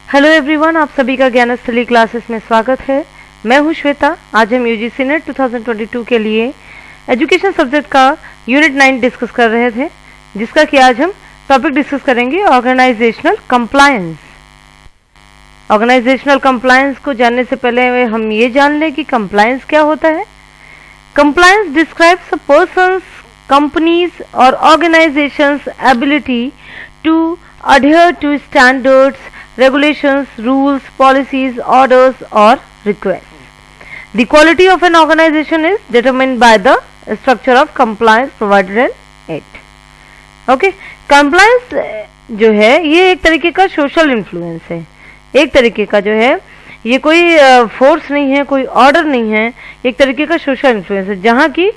Hello everyone, आप सभी का ज्ञानस्थली क्लासेस में स्वागत है। मैं हूं श्वेता। आज हम यूजीसी नेट 2022 के लिए एजुकेशन सब्जेक्ट का यूनिट 9 डिस्कस कर रहे थे, जिसका कि आज हम टॉपिक डिस्कस करेंगे ऑर्गेनाइजेशनल कंप्लायंस। ऑर्गेनाइजेशनल कंप्लायंस को जानने से पहले हम ये जान लें कि कंप्लायंस क्या होता है। Compliance describes a person's, companies और organisations ability to adhere to standards, regulations, rules, policies, orders or requests. The quality of an organization is determined by the structure of compliance provided in it. Okay, compliance जो है ये एक तरीके का social influence है। एक तरीके का जो है ये कोई फोर्स नहीं है, कोई ऑर्डर नहीं है, एक तरीके का सोशल इन्फ्लुएंस है, जहाँ की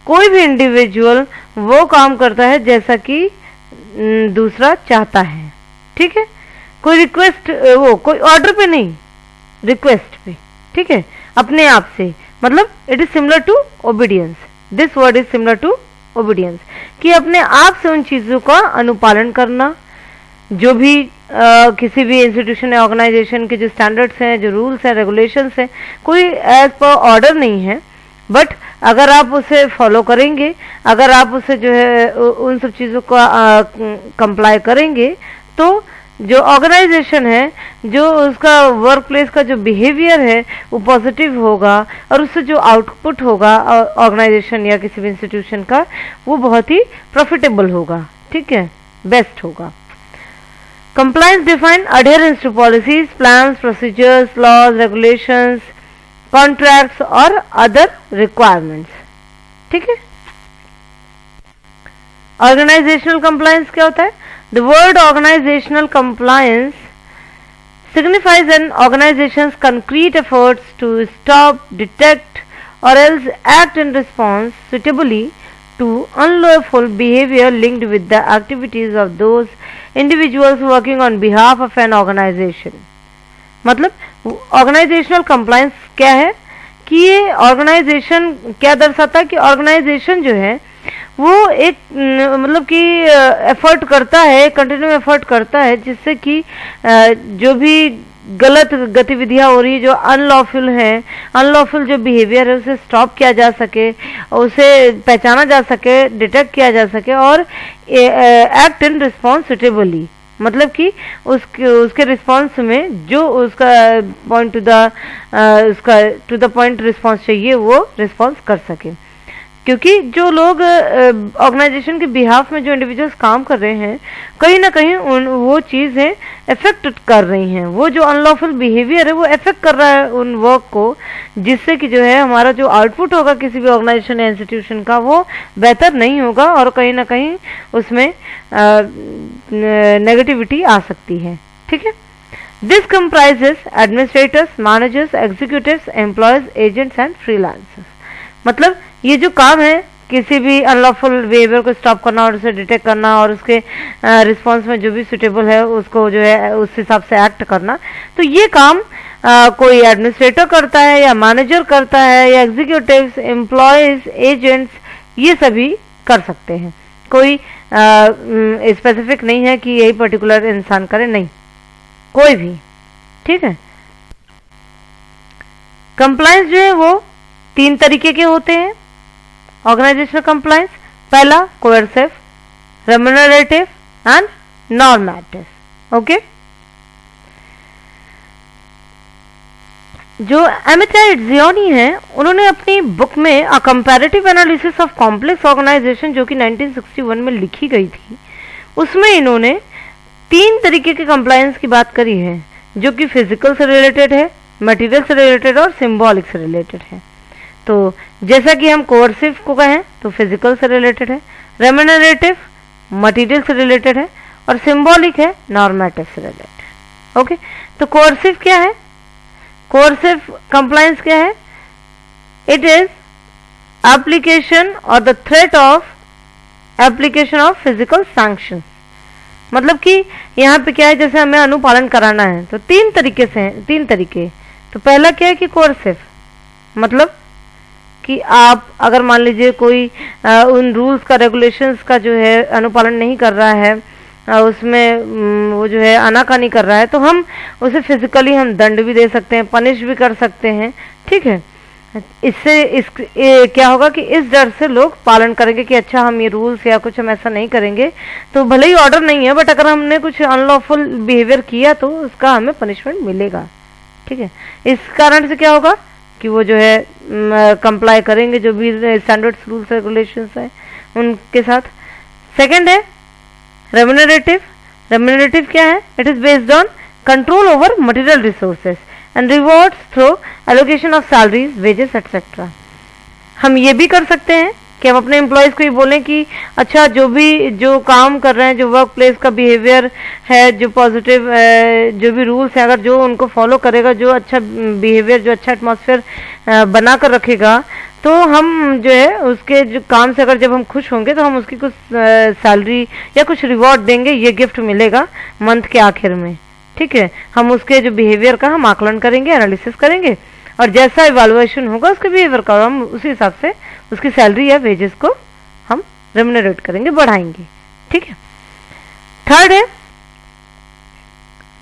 कोई भी इंडिविजुअल वो काम करता है जैसा कि दूसरा चाहता है। ठीक है, कोई रिक्वेस्ट, वो कोई ऑर्डर पे नहीं, रिक्वेस्ट पे। ठीक है, अपने आप से, मतलब it is similar to obedience. This word is similar to obedience, कि अपने आप से उन चीजों का अनुपालन करना। जो भी किसी भी इंस्टीट्यूशन या ऑर्गेनाइजेशन के जो स्टैंडर्ड्स हैं, जो रूल्स हैं, रेगुलेशंस हैं, कोई एज पर ऑर्डर नहीं है, बट अगर आप उसे फॉलो करेंगे, अगर आप उसे जो है उन सब चीज़ों का कंप्लाई करेंगे, तो जो ऑर्गेनाइजेशन है, जो उसका वर्क प्लेस का जो बिहेवियर है वो पॉजिटिव होगा, और उससे जो आउटपुट होगा ऑर्गेनाइजेशन या किसी भी इंस्टीट्यूशन का, वो बहुत ही प्रॉफिटेबल होगा। ठीक है, बेस्ट होगा। Compliance define adherence to policies, plans, procedures, laws, regulations, contracts और अदर रिक्वायरमेंट्स। ठीक है, ऑर्गेनाइजेशनल कंप्लायंस क्या होता है? The word organisational compliance signifies an organization's concrete efforts to stop, detect or else act in response suitably to unlawful behavior linked with the activities of those individuals working on behalf of an organization. मतलब organisational compliance क्या है कि ये organisation क्या दर्शाता है कि organisation जो है वो एक मतलब कि एफर्ट करता है, कंटिन्यू एफर्ट करता है, जिससे कि जो भी गलत गतिविधियां हो रही है, जो अनलॉफुल है, अनलॉफुल जो बिहेवियर है, उसे स्टॉप किया जा सके, उसे पहचाना जा सके, डिटेक्ट किया जा सके, और एक्ट इन रिस्पॉन्स सुटेबली, मतलब कि उसके रिस्पॉन्स में जो उसका point two the point response चाहिए वो रिस्पॉन्स कर सके। क्योंकि जो लोग ऑर्गेनाइजेशन के बिहाफ में जो इंडिविजुअल्स काम कर रहे हैं, कहीं ना कहीं वो चीज़ें इफेक्ट कर रही हैं, वो जो अनलॉफुल बिहेवियर है वो इफेक्ट कर रहा है उन वर्क को, जिससे कि जो है हमारा जो आउटपुट होगा किसी भी ऑर्गेनाइजेशन या इंस्टीट्यूशन का वो बेहतर नहीं होगा, और कहीं ना कहीं उसमें नेगेटिविटी आ सकती है। ठीक है, this comprises administrators, managers, executives, employees, agents and freelancers. मतलब ये जो काम है किसी भी अनलॉफुल बिहेवियर को स्टॉप करना और उसे डिटेक्ट करना, और उसके रिस्पॉन्स में जो भी सुटेबल है उसको जो है उस हिसाब से एक्ट करना, तो ये काम कोई एडमिनिस्ट्रेटर करता है, या मैनेजर करता है, या एग्जीक्यूटिव्स, एम्प्लॉयज, एजेंट्स, ये सभी कर सकते हैं। कोई स्पेसिफिक नहीं है कि यही पर्टिकुलर इंसान करे, नहीं, कोई भी। ठीक है, कंप्लायंस जो है वो 3 तरीके के होते हैं ऑर्गेनाइजेशनल कंप्लायंस। पहला coercive, remunerative and normative. Okay, जो अमिताभ जियोनी है, उन्होंने अपनी बुक में a comparative analysis of complex organisation, जो कि 1961 में लिखी गई थी, उसमें इन्होंने 3 तरीके के कंप्लायंस की बात करी है, जो कि फिजिकल से रिलेटेड है, मटेरियल से रिलेटेड और सिंबॉलिक से रिलेटेड है। तो जैसा कि हम कोर्सिव को कहें तो फिजिकल से रिलेटेड है, रेम्यूनरेटिव मटेरियल से रिलेटेड है, और सिंबॉलिक है नॉर्मेटिव से रिलेटेड। ओके, तो कोर्सिव क्या है? कोर्सिव कंप्लायंस क्या है? इट इज एप्लीकेशन और the threat of application of physical sanction. मतलब कि यहाँ पे क्या है, जैसे हमें अनुपालन कराना है तो 3 तरीके से हैं, 3 तरीके। तो पहला क्या है कि कोर्सिव, मतलब कि आप अगर मान लीजिए कोई उन रूल्स का, रेगुलेशंस का जो है अनुपालन नहीं कर रहा है, उसमें वो जो है आनाकानी कर रहा है, तो हम उसे फिजिकली हम दंड भी दे सकते हैं, पनिश भी कर सकते हैं। ठीक है, इससे क्या होगा कि इस डर से लोग पालन करेंगे कि अच्छा हम ये रूल्स या कुछ हम ऐसा नहीं करेंगे, तो भले ही ऑर्डर नहीं है बट अगर हमने कुछ अनलॉफुल बिहेवियर किया तो उसका हमें पनिशमेंट मिलेगा। ठीक है, इस कारण से क्या होगा कि वो जो है कंप्लाई करेंगे जो भी स्टैंडर्ड्स रूल्स रेगुलेशंस हैं उनके साथ। सेकंड है रेम्यूनरेटिव। रेम्यूनरेटिव क्या है? It is based on control over material resources and rewards through allocation of salaries, wages etcetera. हम ये भी कर सकते हैं कि हम अपने एम्प्लॉयज़ को ये बोलें कि अच्छा जो काम कर रहे हैं, जो वर्क प्लेस का बिहेवियर है, जो पॉजिटिव जो भी रूल्स हैं, अगर जो उनको फॉलो करेगा, जो अच्छा बिहेवियर, जो अच्छा एटमॉस्फेयर बना कर रखेगा, तो हम जो है उसके जो काम से अगर जब हम खुश होंगे तो हम उसकी कुछ सैलरी या कुछ रिवॉर्ड देंगे, ये गिफ्ट मिलेगा मंथ के आखिर में। ठीक है, हम उसके जो बिहेवियर का हम आकलन करेंगे, एनालिसिस करेंगे और जैसा इवैल्यूएशन होगा उसके बिहेवियर का हम उसी हिसाब से उसकी सैलरी या वेजेस को हम रेम्यूनरेट करेंगे, बढ़ाएंगे। ठीक है, थर्ड है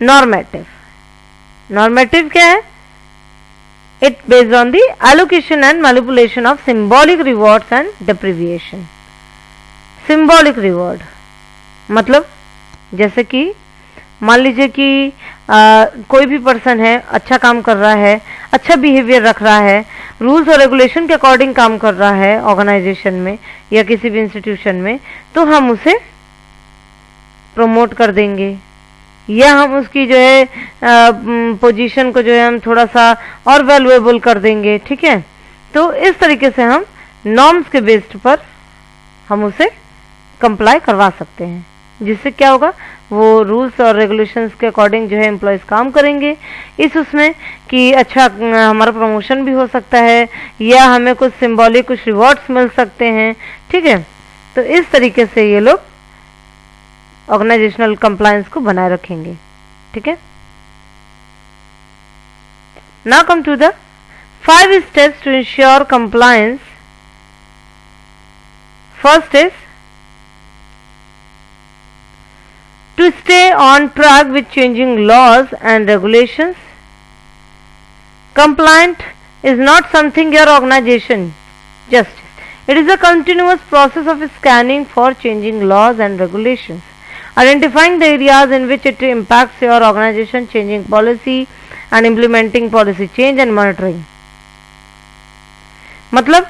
नॉर्मेटिव। नॉर्मेटिव क्या है? It based on the allocation and manipulation of symbolic rewards and deprivation. Symbolic reward मतलब जैसे कि मान लीजिए कि कोई भी पर्सन है, अच्छा काम कर रहा है, अच्छा बिहेवियर रख रहा है, रूल्स और रेगुलेशन के अकॉर्डिंग काम कर रहा है ऑर्गेनाइजेशन में या किसी भी इंस्टीट्यूशन में, तो हम उसे प्रमोट कर देंगे या हम उसकी जो है पोजीशन को जो है हम थोड़ा सा और वैल्यूएबल कर देंगे। ठीक है, तो इस तरीके से हम नॉर्म्स के बेस्ड पर हम उसे कंप्लाई करवा सकते हैं, जिससे क्या होगा वो रूल्स और रेगुलेशंस के अकॉर्डिंग जो है एम्प्लॉयज़ काम करेंगे इस उसमें कि अच्छा हमारा प्रमोशन भी हो सकता है या हमें कुछ सिंबॉलिक कुछ रिवॉर्ड्स मिल सकते हैं। ठीक है, तो इस तरीके से ये लोग ऑर्गेनाइजेशनल कंप्लायंस को बनाए रखेंगे। ठीक है, now come to the 5 steps to ensure compliance. First is to stay on track with changing laws and regulations. Compliant is not something your organization just. It is a continuous process of scanning for changing laws and regulations, identifying the areas in which it impacts your organization, changing policy and implementing policy change and monitoring. मतलब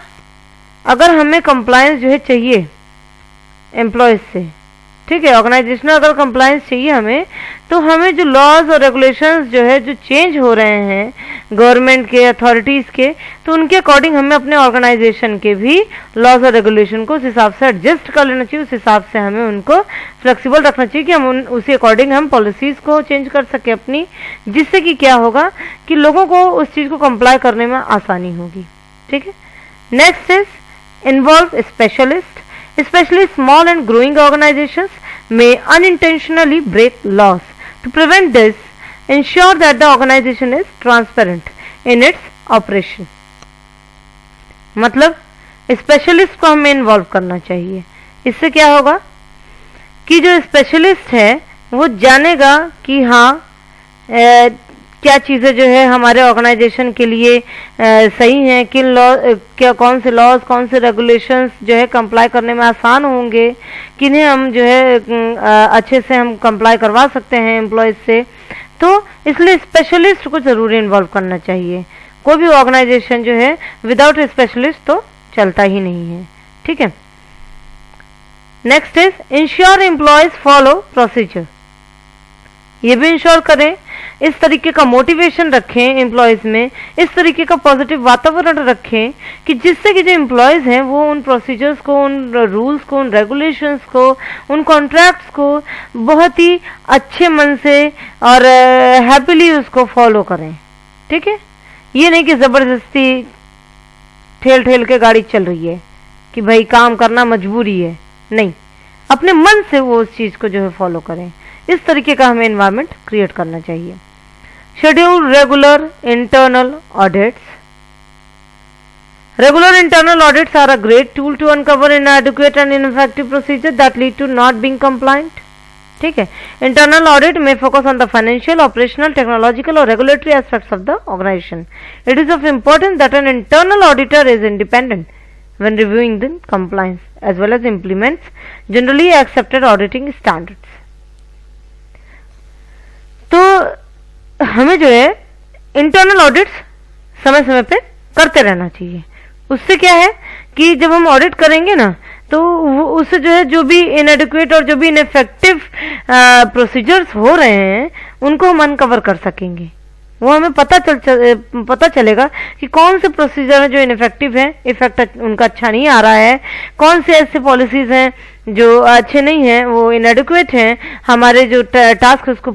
अगर हमें compliance जो है चाहिए employees से, ठीक है, organisational अगर कंप्लायंस चाहिए हमें, तो हमें जो लॉज और रेगुलेशंस जो है जो चेंज हो रहे हैं गवर्नमेंट के, अथॉरिटीज़ के, तो उनके अकॉर्डिंग हमें अपने ऑर्गेनाइजेशन के भी लॉज और रेगुलेशन को उस हिसाब से एडजस्ट कर लेना चाहिए, उस हिसाब से हमें उनको फ्लेक्सिबल रखना चाहिए कि हम उसी अकॉर्डिंग हम पॉलिसीज़ को चेंज कर सकें अपनी, जिससे कि क्या होगा कि लोगों को उस चीज़ को कंप्लाई करने में आसानी होगी। ठीक है, next is involve specialist. Especially small and growing organizations may unintentionally break laws. To prevent this, ensure that the organization is transparent in its operation. मतलब स्पेशलिस्ट को हमें इन्वॉल्व करना चाहिए। इससे क्या होगा कि जो स्पेशलिस्ट है वो जानेगा कि हाँ क्या चीज़ें जो है हमारे ऑर्गेनाइजेशन के लिए सही हैं, किन लॉ क्या कौन से लॉज कौन से रेगुलेशंस जो है कंप्लाई करने में आसान होंगे, किन्हें हम जो है अच्छे से हम कंप्लाई करवा सकते हैं एम्प्लॉयज़ से। तो इसलिए स्पेशलिस्ट को ज़रूर इन्वॉल्व करना चाहिए। कोई भी ऑर्गेनाइजेशन जो है विदाउट स्पेशलिस्ट तो चलता ही नहीं है। ठीक है, next is ensure employees follow procedure. ये भी इंश्योर करें, इस तरीके का मोटिवेशन रखें एम्प्लॉयज़ में, इस तरीके का पॉजिटिव वातावरण रखें कि जिससे कि जो एम्प्लॉयज़ हैं वो उन प्रोसीजर्स को, उन रूल्स को, उन रेगुलेशंस को, उन कॉन्ट्रैक्ट्स को बहुत ही अच्छे मन से और हैप्पीली उसको फॉलो करें। ठीक है, ये नहीं कि ज़बरदस्ती ठेल ठेल के गाड़ी चल रही है कि भाई काम करना मजबूरी है, नहीं, अपने मन से वो उस चीज़ को जो है फॉलो करें। इस तरीके का हमें एनवायरनमेंट क्रिएट करना चाहिए। Schedule regular internal audits. Regular internal audits are a great tool to uncover inadequate and ineffective procedures that lead to not being compliant. ठीक है। इंटरनल ऑडिट में focus on the financial, operational, technological और regulatory aspects of the organisation. It is of importance that an internal auditor is independent when reviewing the compliance as well as implements generally accepted auditing standards. तो हमें जो है internal audits समय समय पे करते रहना चाहिए. उससे क्या है कि जब हम ऑडिट करेंगे ना तो उससे जो है जो भी इनएडिक्वेट और जो भी इनइफेक्टिव प्रोसीजर्स हो रहे हैं उनको हम अनकवर कर सकेंगे. वो हमें पता चलेगा कि कौन से प्रोसीजर हैं जो इनफेक्टिव हैं, इफेक्ट उनका अच्छा नहीं आ रहा है, कौन से ऐसे पॉलिसीज हैं जो अच्छे नहीं हैं, वो इनएडिक्वेट हैं, हमारे जो टास्क उसको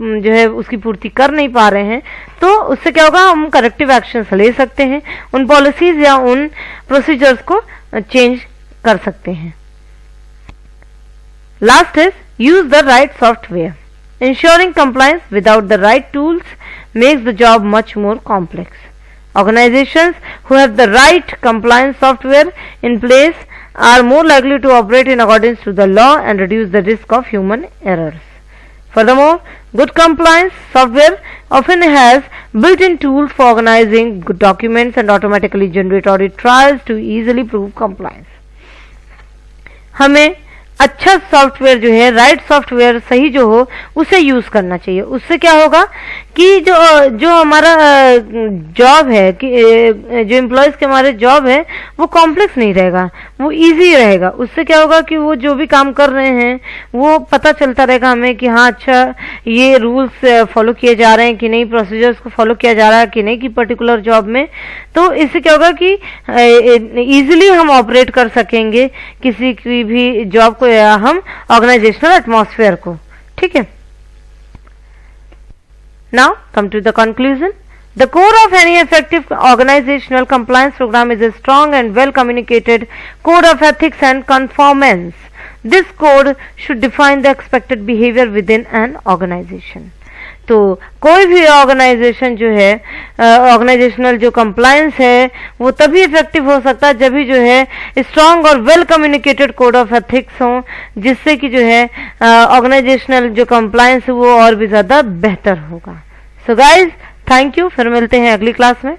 जो है उसकी पूर्ति कर नहीं पा रहे हैं. तो उससे क्या होगा, हम करेक्टिव एक्शंस ले सकते हैं, उन पॉलिसीज या उन प्रोसीजर्स को चेंज कर सकते हैं. Last is use the right software. Ensuring compliance without the right tools makes the job much more complex. Organizations who have the right compliance software in place are more likely to operate in accordance to the law and reduce the risk of human errors. Furthermore, good compliance software often has built-in tools for organizing good documents and automatically generate audit trails to easily prove compliance. हमें अच्छा software जो है, right software सही जो हो उसे use करना चाहिए. उससे क्या होगा कि जो हमारा जॉब है कि जो एम्प्लॉयज के हमारे जॉब है वो कॉम्प्लेक्स नहीं रहेगा, वो इजी रहेगा. उससे क्या होगा कि वो जो भी काम कर रहे हैं वो पता चलता रहेगा हमें कि हाँ अच्छा ये रूल्स फॉलो किए जा रहे हैं कि नहीं, प्रोसीजर्स को फॉलो किया जा रहा है कि नहीं कि पर्टिकुलर जॉब में. तो इससे क्या होगा कि इजीली हम ऑपरेट कर सकेंगे किसी की भी जॉब को या हम ऑर्गेनाइजेशनल एटमॉस्फेयर को. ठीक है. Now come to the conclusion. The core of any effective organizational compliance program is a strong and well communicated code of ethics and conformance. This code should define the expected behavior within an organization. तो कोई भी organisation जो है, organisational जो compliance है वो तभी effective हो सकता है जब भी जो है स्ट्रांग और well communicated code of ethics हो, जिससे कि जो है ऑर्गेनाइजेशनल जो कंप्लायंस है वो और भी ज़्यादा बेहतर होगा. So guys thank you. फिर मिलते हैं अगली क्लास में.